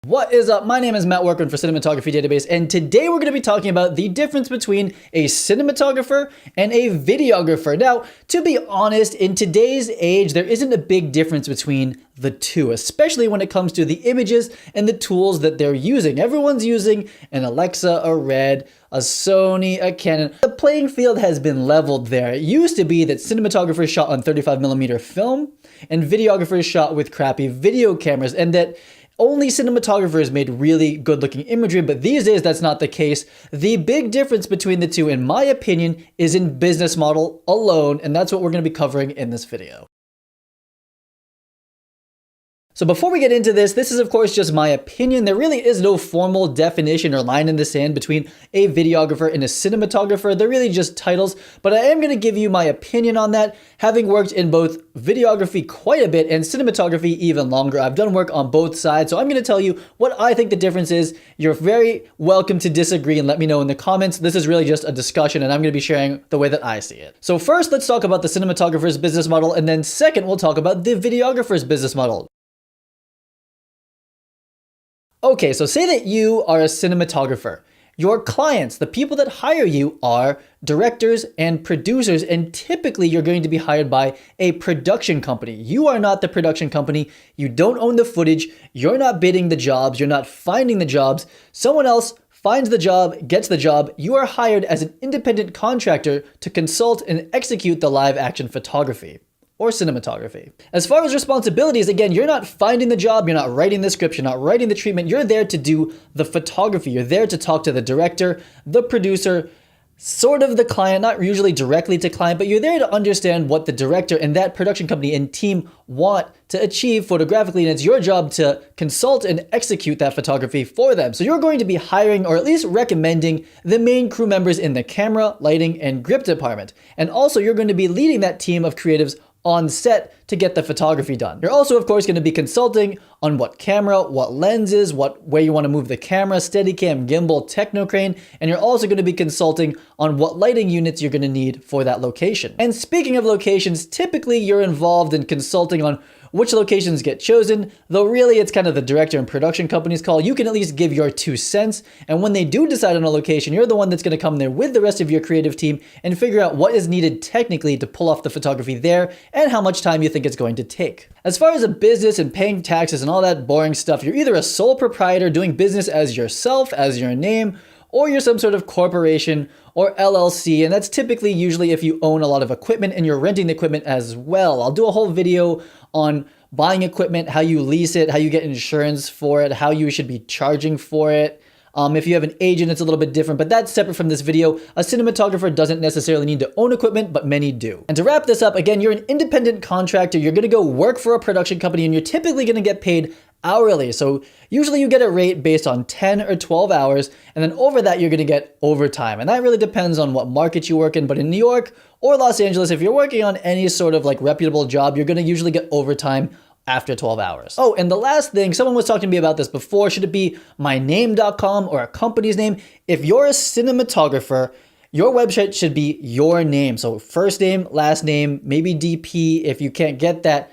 What is up? My name is Matt, working for Cinematography Database, and today we're going to be talking about the difference between a cinematographer and a videographer. Now, to be honest, in today's age, there isn't a big difference between the two, especially when it comes to the images and the tools that they're using. Everyone's using an Alexa, a Red, a Sony, a Canon. The playing field has been leveled there. It used to be that cinematographers shot on 35mm film and videographers shot with crappy video cameras, and that only cinematographers made really good looking imagery, but these days that's not the case. The big difference between the two, in my opinion, is in business model alone, and that's what we're going to be covering in this video. So before we get into this is of course just my opinion. There really is no formal definition or line in the sand between a videographer and a cinematographer. They're really just titles, but I am going to give you my opinion on that, having worked in both videography quite a bit and cinematography even longer. I've done work on both sides, so I'm going to tell you what I think the difference is. You're very welcome to disagree and let me know in the comments. This is really just a discussion and I'm going to be sharing the way that I see it. So first, let's talk about the cinematographer's business model, and then second, we'll talk about the videographer's business model. Okay, so say that you are a cinematographer. Your clients, the people that hire you, are directors and producers, and typically you're going to be hired by a production company. You are not the production company. You don't own the footage. You're not bidding the jobs. You're not finding the jobs. Someone else finds the job, gets the job. You are hired as an independent contractor to consult and execute the live action photography or cinematography. As far as responsibilities, again, you're not finding the job, you're not writing the script, you're not writing the treatment, you're there to do the photography. You're there to talk to the director, the producer, sort of the client, not usually directly to client, but you're there to understand what the director and that production company and team want to achieve photographically, and it's your job to consult and execute that photography for them. So you're going to be hiring, or at least recommending, the main crew members in the camera, lighting, and grip department. And also you're going to be leading that team of creatives on set to get the photography done. You're also, of course, going to be consulting on what camera, what lenses, where you want to move the camera, Steadicam, gimbal, technocrane, and you're also going to be consulting on what lighting units you're going to need for that location. And speaking of locations, typically you're involved in consulting on which locations get chosen, though really it's kind of the director and production company's call. You can at least give your 2 cents, and when they do decide on a location, you're the one that's going to come there with the rest of your creative team and figure out what is needed technically to pull off the photography there and how much time you think it's going to take. As far as a business and paying taxes and all that boring stuff, you're either a sole proprietor doing business as yourself, as your name, or you're some sort of corporation or LLC, and that's typically usually if you own a lot of equipment and you're renting the equipment as well. I'll do a whole video on buying equipment, how you lease it, how you get insurance for it, how you should be charging for it. If you have an agent, it's a little bit different, but that's separate from this video. A cinematographer doesn't necessarily need to own equipment, but many do. And to wrap this up, again, you're an independent contractor. You're going to go work for a production company, and you're typically going to get paid hourly. So usually you get a rate based on 10 or 12 hours, and then over that you're going to get overtime. And that really depends on what market you work in. But in New York or Los Angeles, if you're working on any sort of like reputable job, you're going to usually get overtime after 12 hours. Oh, and the last thing, someone was talking to me about this before. Should it be myname.com or a company's name? If you're a cinematographer, your website should be your name. So first name, last name, maybe DP if you can't get that,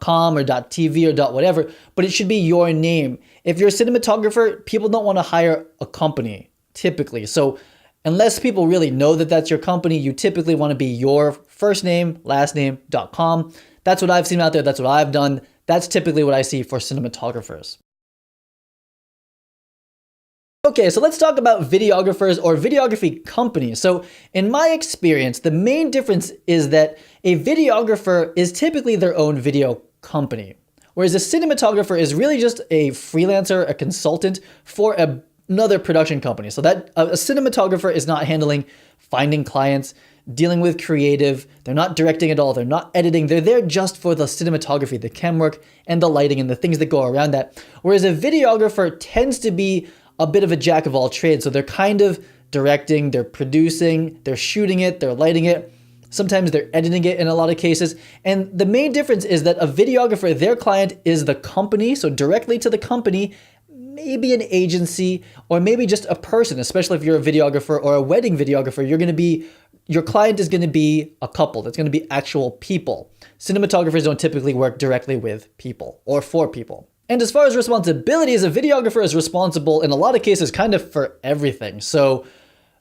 .com or .tv or .whatever, but it should be your name. If you're a cinematographer, people don't want to hire a company typically. So unless people really know that that's your company, you typically want to be your first name, last name, .com. That's what I've seen out there. That's what I've done. That's typically what I see for cinematographers. Okay, so let's talk about videographers or videography companies. So in my experience, the main difference is that a videographer is typically their own video company, whereas a cinematographer is really just a freelancer, a consultant for another production company. So that a cinematographer is not handling finding clients, dealing with creative, they're not directing at all, they're not editing, they're there just for the cinematography, the cam work, and the lighting and the things that go around that. Whereas a videographer tends to be a bit of a jack of all trades. So they're kind of directing, they're producing, they're shooting it, they're lighting it. Sometimes they're editing it in a lot of cases. And the main difference is that a videographer, their client is the company. So directly to the company, maybe an agency, or maybe just a person, especially if you're a videographer or a wedding videographer, your client is going to be a couple. That's going to be actual people. Cinematographers don't typically work directly with people or for people. And as far as responsibilities, a videographer is responsible in a lot of cases kind of for everything. So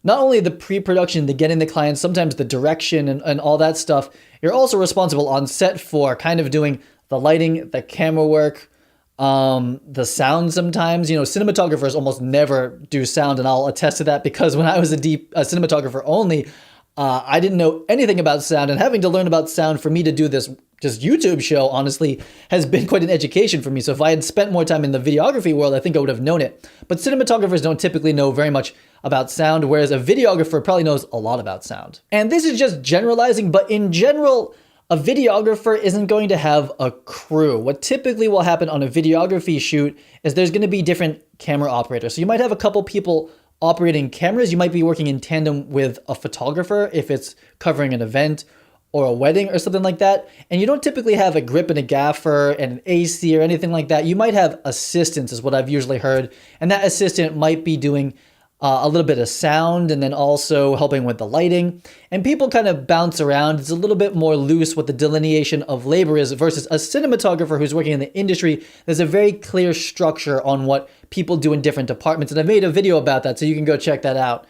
not only the pre-production, the getting the clients, sometimes the direction and all that stuff, you're also responsible on set for kind of doing the lighting, the camera work, the sound sometimes. You know, cinematographers almost never do sound, and I'll attest to that because when I was a cinematographer only, I didn't know anything about sound, and having to learn about sound for me to do this just YouTube show, honestly, has been quite an education for me. So if I had spent more time in the videography world, I think I would have known it. But cinematographers don't typically know very much about sound, whereas a videographer probably knows a lot about sound. And this is just generalizing, but in general, a videographer isn't going to have a crew. What typically will happen on a videography shoot is there's going to be different camera operators. So you might have a couple people operating cameras. You might be working in tandem with a photographer if it's covering an event or a wedding or something like that. And you don't typically have a grip and a gaffer and an AC or anything like that. You might have assistants is what I've usually heard. And that assistant might be doing a little bit of sound and then also helping with the lighting. And people kind of bounce around. It's a little bit more loose what the delineation of labor is versus a cinematographer who's working in the industry. There's a very clear structure on what people do in different departments. And I've made a video about that, so you can go check that out.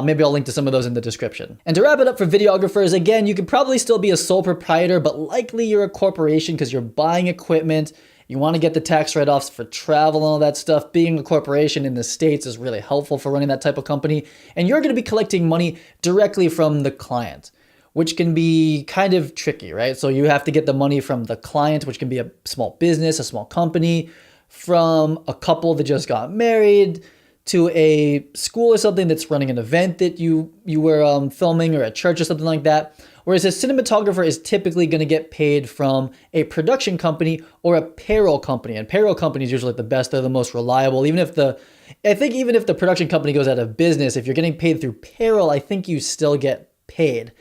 Maybe I'll link to some of those in the description. And to wrap it up for videographers, again, you could probably still be a sole proprietor, but likely you're a corporation because you're buying equipment. You want to get the tax write-offs for travel and all that stuff. Being a corporation in the States is really helpful for running that type of company. And you're going to be collecting money directly from the client, which can be kind of tricky, right? So you have to get the money from the client, which can be a small business, a small company, from a couple that just got married, to a school or something that's running an event that you were filming, or a church or something like that. Whereas a cinematographer is typically going to get paid from a production company or a payroll company. And payroll company is usually the best, they're the most reliable. Even if the production company goes out of business, if you're getting paid through payroll, I think you still get paid.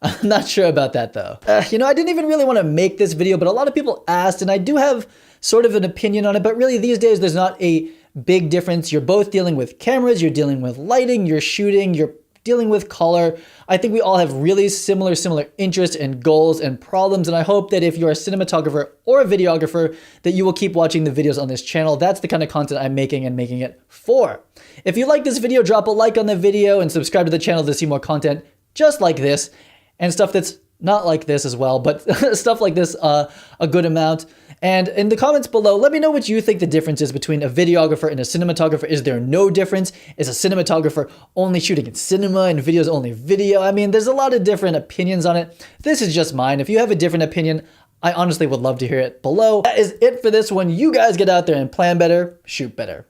I'm not sure about that though. I didn't even really want to make this video, but a lot of people asked, and I do have sort of an opinion on it, but really these days there's not a big difference. You're both dealing with cameras, you're dealing with lighting, you're shooting, you're dealing with color. I think we all have really similar interests and goals and problems, and I hope that if you're a cinematographer or a videographer, that you will keep watching the videos on this channel. That's the kind of content I'm making and making it for. If you like this video, drop a like on the video and subscribe to the channel to see more content just like this, and stuff that's not like this as well, but stuff like this a good amount. And in the comments below, let me know what you think the difference is between a videographer and a cinematographer. Is there no difference? Is a cinematographer only shooting in cinema and videos only video? I mean, there's a lot of different opinions on it. This is just mine. If you have a different opinion, I honestly would love to hear it below. That is it for this one. You guys get out there and plan better, shoot better.